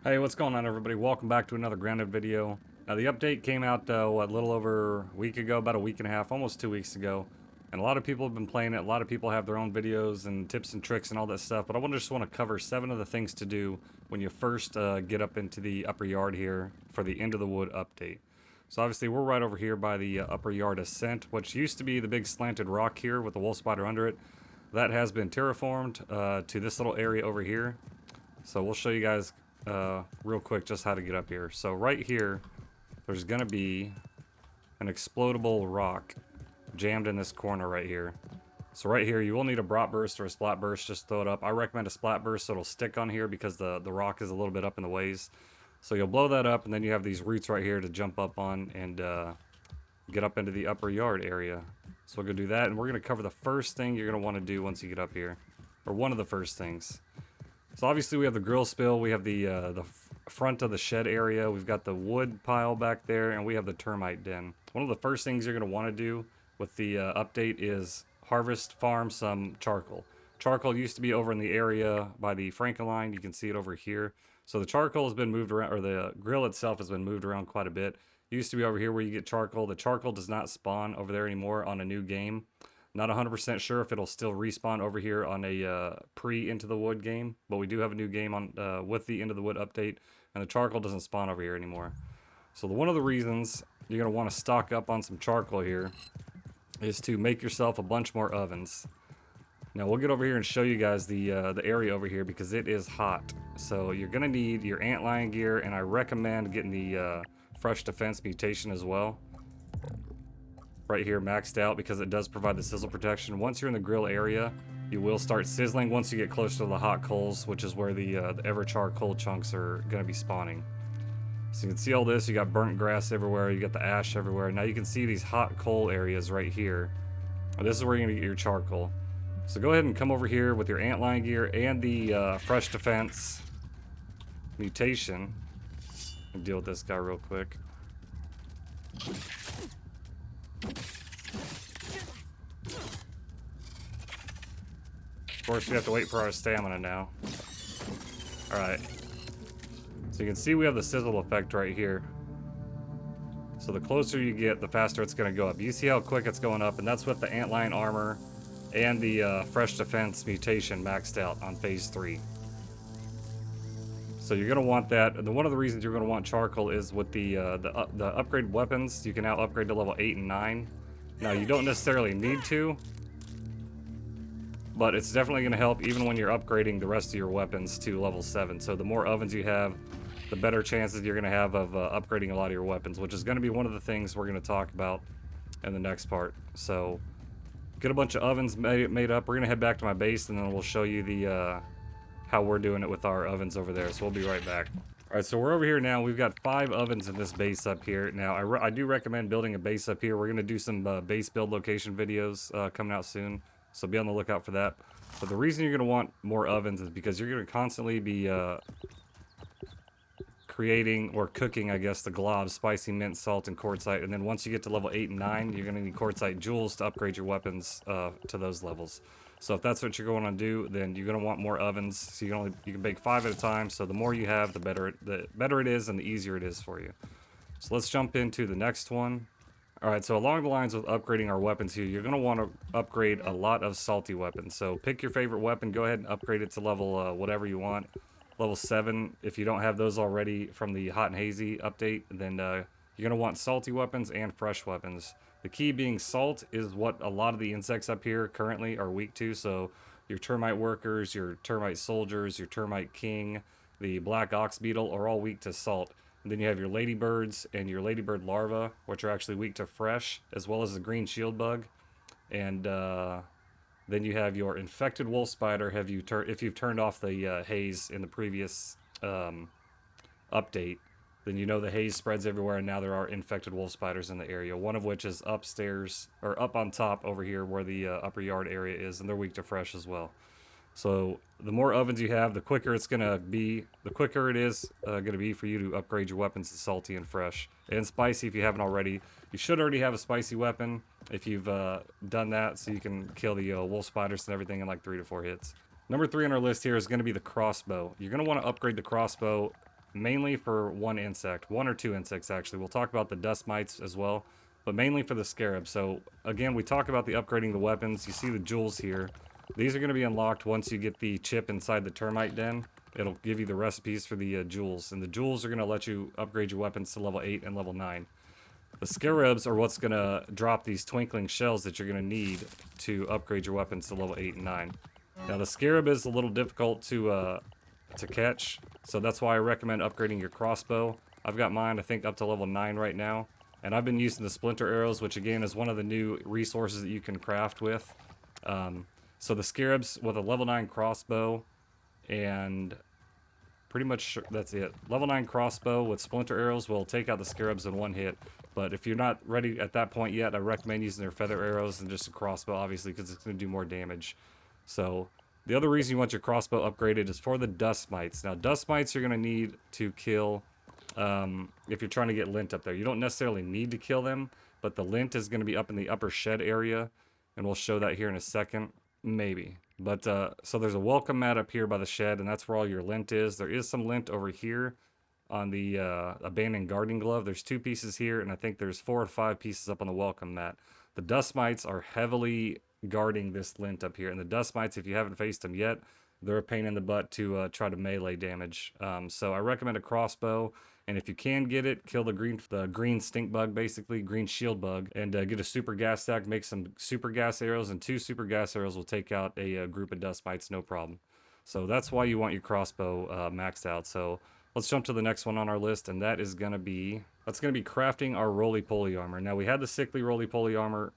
Hey, what's going on, everybody? Welcome back to another grounded video. Now, the update came out, a little over a week ago, about a week and a half, almost 2 weeks ago. And a lot of people have been playing it. A lot of people have their own videos and tips and tricks and all that stuff. But I just want to cover 7 of the things to do when you first get up into the upper yard here for the End of the Wood update. So obviously, we're right over here by the upper yard ascent, which used to be the big slanted rock here with the wolf spider under it. That has been terraformed to this little area over here. So we'll show you guys real quick just how to get up here. So right here, there's gonna be an explodable rock jammed in this corner right here. So right here, you will need a brot burst or a splat burst. Just throw it up. I recommend a splat burst so it'll stick on here because the rock is a little bit up in the ways. So you'll blow that up, and then you have these roots right here to jump up on and get up into the upper yard area. So we're gonna do that, and we're gonna cover the first thing you're gonna want to do once you get up here, or one of the first things. So obviously we have the grill spill, we have the front of the shed area, we've got the wood pile back there, and we have the termite den. One of the first things you're going to want to do with the update is harvest, farm some charcoal. Charcoal used to be over in the area by the Franken line. You can see it over here. So the charcoal has been moved around, or the grill itself has been moved around quite a bit. It used to be over here where you get charcoal. The charcoal does not spawn over there anymore on a new game. Not 100% sure if it'll still respawn over here on a pre-Into the Wood game, but we do have a new game on with the Into the Wood update, and the charcoal doesn't spawn over here anymore. So one of the reasons you're going to want to stock up on some charcoal here is to make yourself a bunch more ovens. Now we'll get over here and show you guys the area over here because it is hot. So you're going to need your antlion gear, and I recommend getting the fresh defense mutation as well. Right here maxed out because it does provide the sizzle protection. Once you're in the grill area, you will start sizzling once you get closer to the hot coals, which is where the Everchar coal chunks are going to be spawning. So you can see all this. You got burnt grass everywhere. You got the ash everywhere. Now you can see these hot coal areas right here. This is where you're going to get your charcoal. So go ahead and come over here with your antlion gear and the fresh defense mutation. I'll deal with this guy real quick. Of course, we have to wait for our stamina now. Alright. So you can see we have the sizzle effect right here. So the closer you get, the faster it's going to go up. You see how quick it's going up, and that's with the antlion armor and the fresh defense mutation maxed out on phase 3. So you're going to want that. And one of the reasons you're going to want charcoal is with the upgrade weapons. You can now upgrade to level 8 and 9. Now, you don't necessarily need to, but it's definitely going to help even when you're upgrading the rest of your weapons to level 7. So the more ovens you have, the better chances you're going to have of upgrading a lot of your weapons, which is going to be one of the things we're going to talk about in the next part. So get a bunch of ovens made up. We're going to head back to my base, and then we'll show you the how we're doing it with our ovens over there. So we'll be right back. All right, so we're over here now. We've got 5 ovens in this base up here. Now, I do recommend building a base up here. We're going to do some base build location videos coming out soon. So be on the lookout for that. But the reason you're going to want more ovens is because you're going to constantly be creating or cooking, I guess, the globs, spicy mint, salt, and quartzite. And then once you get to level 8 and 9, you're going to need quartzite jewels to upgrade your weapons to those levels. So if that's what you're going to do, then you're going to want more ovens. So you can bake 5 at a time. So the more you have, the better it is and the easier it is for you. So let's jump into the next one. Alright, so along the lines with upgrading our weapons here, you're going to want to upgrade a lot of salty weapons. So pick your favorite weapon, go ahead and upgrade it to level whatever you want. Level 7, if you don't have those already from the Hot and Hazy update, then you're going to want salty weapons and fresh weapons. The key being salt is what a lot of the insects up here currently are weak to. So your termite workers, your termite soldiers, your termite king, the black ox beetle are all weak to salt. And then you have your ladybirds and your ladybird larvae, which are actually weak to fresh, as well as the green shield bug. And then you have your infected wolf spider. If you've turned off the haze in the previous update, then you know the haze spreads everywhere, and now there are infected wolf spiders in the area. One of which is upstairs, or up on top over here where the upper yard area is, and they're weak to fresh as well. So the more ovens you have, the quicker it's going to be, the quicker it is going to be for you to upgrade your weapons to salty and fresh. And spicy if you haven't already. You should already have a spicy weapon if you've done that, so you can kill the wolf spiders and everything in like 3 to 4 hits. Number 3 on our list here is going to be the crossbow. You're going to want to upgrade the crossbow mainly for one insect, one or two insects actually. We'll talk about the dust mites as well, but mainly for the scarab. So again, we talk about the upgrading the weapons. You see the jewels here. These are going to be unlocked once you get the chip inside the termite den. It'll give you the recipes for the jewels, and the jewels are going to let you upgrade your weapons to level 8 and level 9. The scarabs are what's going to drop these twinkling shells that you're going to need to upgrade your weapons to level 8 and 9. Now the scarab is a little difficult to catch, so that's why I recommend upgrading your crossbow. I've got mine, I think, up to level 9 right now, and I've been using the splinter arrows, which again is one of the new resources that you can craft with. So the scarabs with a level 9 crossbow, and pretty much that's it. Level 9 crossbow with splinter arrows will take out the scarabs in one hit. But if you're not ready at that point yet, I recommend using their feather arrows and just a crossbow, obviously, because it's going to do more damage. So the other reason you want your crossbow upgraded is for the dust mites. Now, dust mites you're going to need to kill if you're trying to get lint up there. You don't necessarily need to kill them, but the lint is going to be up in the upper shed area, and we'll show that here in a second. Maybe. But so there's a welcome mat up here by the shed, and that's where all your lint is. There is some lint over here on the abandoned gardening glove. There's 2 pieces here, and I think there's 4 or 5 pieces up on the welcome mat. The dust mites are heavily guarding this lint up here, and the dust mites, if you haven't faced them yet, they're a pain in the butt to try to melee damage. So I recommend a crossbow, and if you can get it, kill the green stink bug, basically green shield bug, and get a super gas stack, make some super gas arrows, and 2 super gas arrows will take out a group of dust mites, no problem. So that's why you want your crossbow maxed out. So let's jump to the next one on our list, and that is gonna be crafting our roly poly armor. Now we had the sickly roly poly armor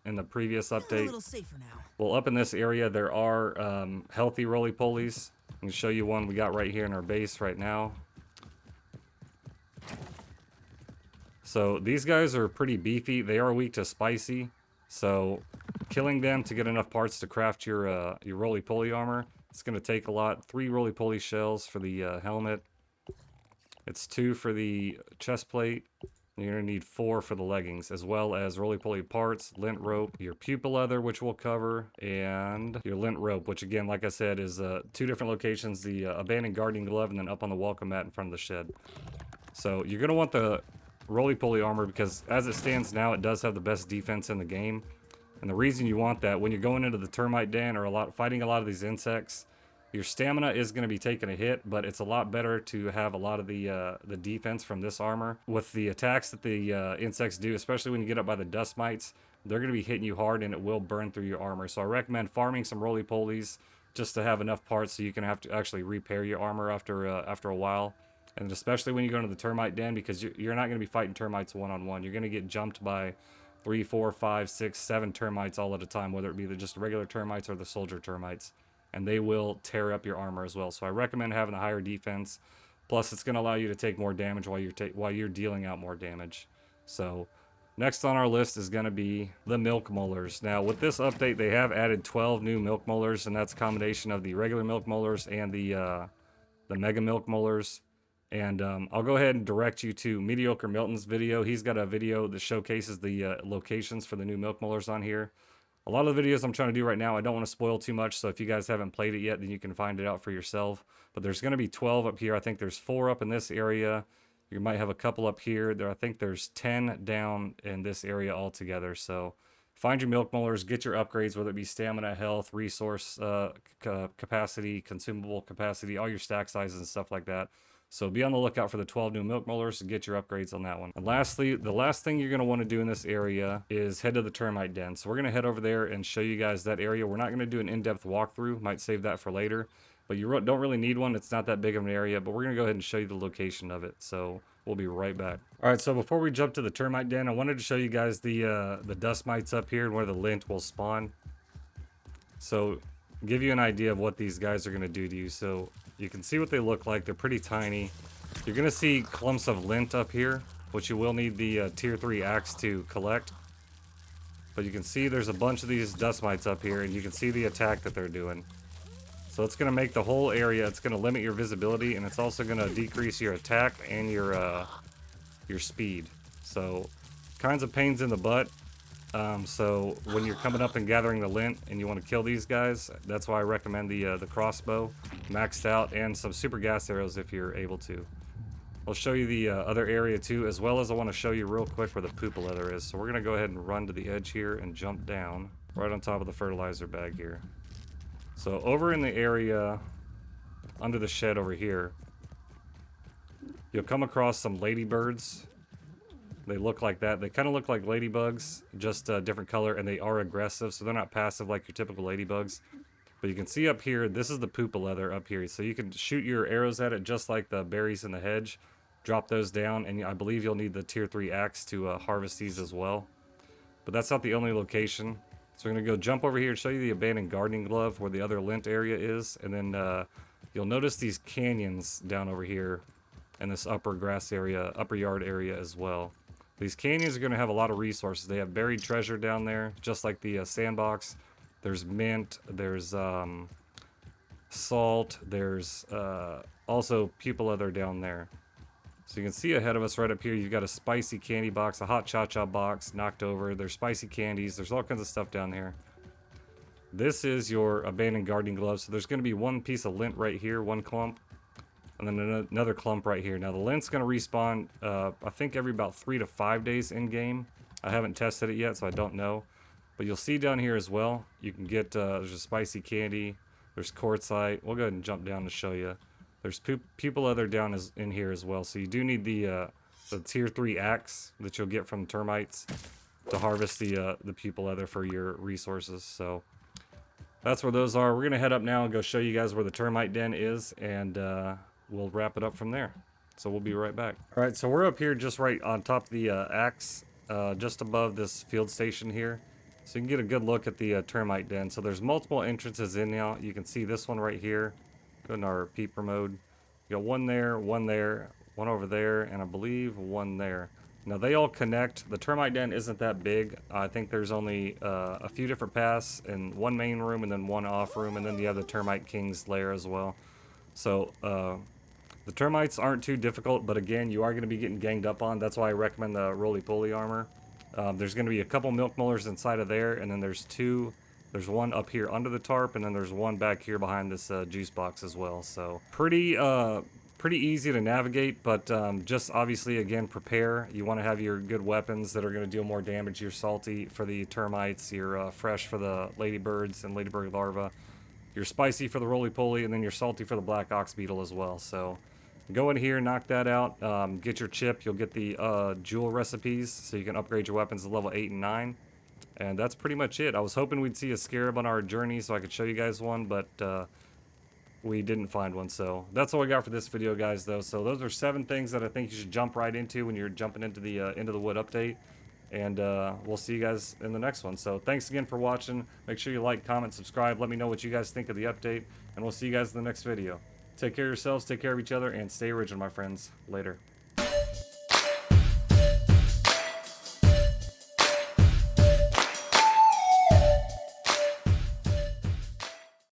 in the previous update. A little safer now. Well, up in this area there are healthy roly polies. I can show you one we got right here in our base right now. So these guys are pretty beefy. They are weak to spicy. So killing them to get enough parts to craft your roly poly armor, it's going to take a lot. 3 roly poly shells for the helmet. It's 2 for the chest plate. You're going to need 4 for the leggings, as well as roly-poly parts, lint rope, your pupa leather, which we'll cover, and your lint rope, which again, like I said, is 2 different locations, the abandoned gardening glove and then up on the welcome mat in front of the shed. So you're going to want the roly-poly armor because as it stands now, it does have the best defense in the game. And the reason you want that, when you're going into the termite den or fighting a lot of these insects, your stamina is going to be taking a hit, but it's a lot better to have a lot of the defense from this armor. With the attacks that the insects do, especially when you get up by the dust mites, they're going to be hitting you hard and it will burn through your armor. So I recommend farming some roly-polies just to have enough parts so you can have to actually repair your armor after a while. And especially when you go into the termite den, because you're not going to be fighting termites one-on-one. You're going to get jumped by 3, 4, 5, 6, 7 termites all at a time, whether it be just regular termites or the soldier termites. And they will tear up your armor as well. So I recommend having a higher defense. Plus, it's going to allow you to take more damage while you're dealing out more damage. So next on our list is going to be the milk molars. Now, with this update, they have added 12 new milk molars, and that's a combination of the regular milk molars and the mega milk molars. And I'll go ahead and direct you to Mediocre Milton's video. He's got a video that showcases the locations for the new milk molars on here. A lot of the videos I'm trying to do right now, I don't want to spoil too much, so if you guys haven't played it yet, then you can find it out for yourself. But there's going to be 12 up here. I think there's 4 up in this area. You might have a couple up here. I think there's 10 down in this area altogether. So find your milk molars, get your upgrades, whether it be stamina, health, resource capacity, consumable capacity, all your stack sizes and stuff like that. So be on the lookout for the 12 new milk molars and get your upgrades on that one. And lastly, the last thing you're going to want to do in this area is head to the termite den. So we're going to head over there and show you guys that area. We're not going to do an in-depth walkthrough. Might save that for later. But you don't really need one. It's not that big of an area. But we're going to go ahead and show you the location of it. So we'll be right back. All right, so before we jump to the termite den, I wanted to show you guys the dust mites up here and where the lint will spawn. So give you an idea of what these guys are going to do to you. So you can see what they look like. They're pretty tiny. You're going to see clumps of lint up here, which you will need the tier 3 axe to collect. But you can see there's a bunch of these dust mites up here, and you can see the attack that they're doing. So it's going to make the whole area, it's going to limit your visibility, and it's also going to decrease your attack and your speed. So kinds of pains in the butt. So when you're coming up and gathering the lint and you want to kill these guys, that's why I recommend the crossbow maxed out and some super gas arrows if you're able to. I'll show you the other area too, as well as I want to show you real quick where the poop leather is. So we're going to go ahead and run to the edge here and jump down right on top of the fertilizer bag here. So over in the area under the shed over here, you'll come across some ladybirds. They look like that. They kind of look like ladybugs, just a different color, and they are aggressive, so they're not passive like your typical ladybugs. But you can see up here, this is the poop leather up here. So you can shoot your arrows at it just like the berries in the hedge. Drop those down, and I believe you'll need the tier 3 axe to harvest these as well. But that's not the only location. So we're going to go jump over here and show you the abandoned gardening glove where the other lint area is. And then you'll notice these canyons down over here in this upper grass area, upper yard area as well. These canyons are going to have a lot of resources. They have buried treasure down there, just like the sandbox. There's mint, there's salt, there's also pupa leather down there. So you can see ahead of us right up here, you've got a spicy candy box, a hot cha-cha box knocked over. There's spicy candies. There's all kinds of stuff down here. This is your abandoned gardening glove. So there's going to be one piece of lint right here, one clump, and then another clump right here. Now the lint's going to respawn, I think every about 3 to 5 days in game. I haven't tested it yet, so I don't know. But you'll see down here as well, you can get, there's a spicy candy, there's quartzite. We'll go ahead and jump down to show you. There's pupa leather down in here as well. So you do need the tier 3 axe that you'll get from termites to harvest the pupa leather for your resources. So that's where those are. We're going to head up now and go show you guys where the termite den is, and we'll wrap it up from there. So we'll be right back. All right, so we're up here just right on top of the axe, just above this field station here. So you can get a good look at the termite den. So there's multiple entrances in now. You can see this one right here. Go in our peeper mode. You got one there, one over there, and I believe one there. Now they all connect. The termite den isn't that big. I think there's only a few different paths and one main room and then one off room, and then you have the termite king's lair as well. So the termites aren't too difficult, but again, you are going to be getting ganged up on. That's why I recommend the roly-poly armor. There's going to be a couple milk molars inside of there, and then there's one up here under the tarp, and then there's one back here behind this juice box as well. So pretty easy to navigate, but just obviously, again, prepare. You want to have your good weapons that are going to deal more damage. Your salty for the termites, your fresh for the ladybirds and ladybird larvae, your spicy for the roly-poly, and then your salty for the black ox beetle as well. So go in here, knock that out, get your chip. You'll get the jewel recipes, so you can upgrade your weapons to level 8 and 9. And that's pretty much it. I was hoping we'd see a scarab on our journey so I could show you guys one, but we didn't find one. So that's all we got for this video, guys, though. So those are 7 things that I think you should jump right into when you're jumping into the wood update. And we'll see you guys in the next one. So thanks again for watching. Make sure you like, comment, subscribe. Let me know what you guys think of the update. And we'll see you guys in the next video. Take care of yourselves, take care of each other, and stay original, my friends. Later.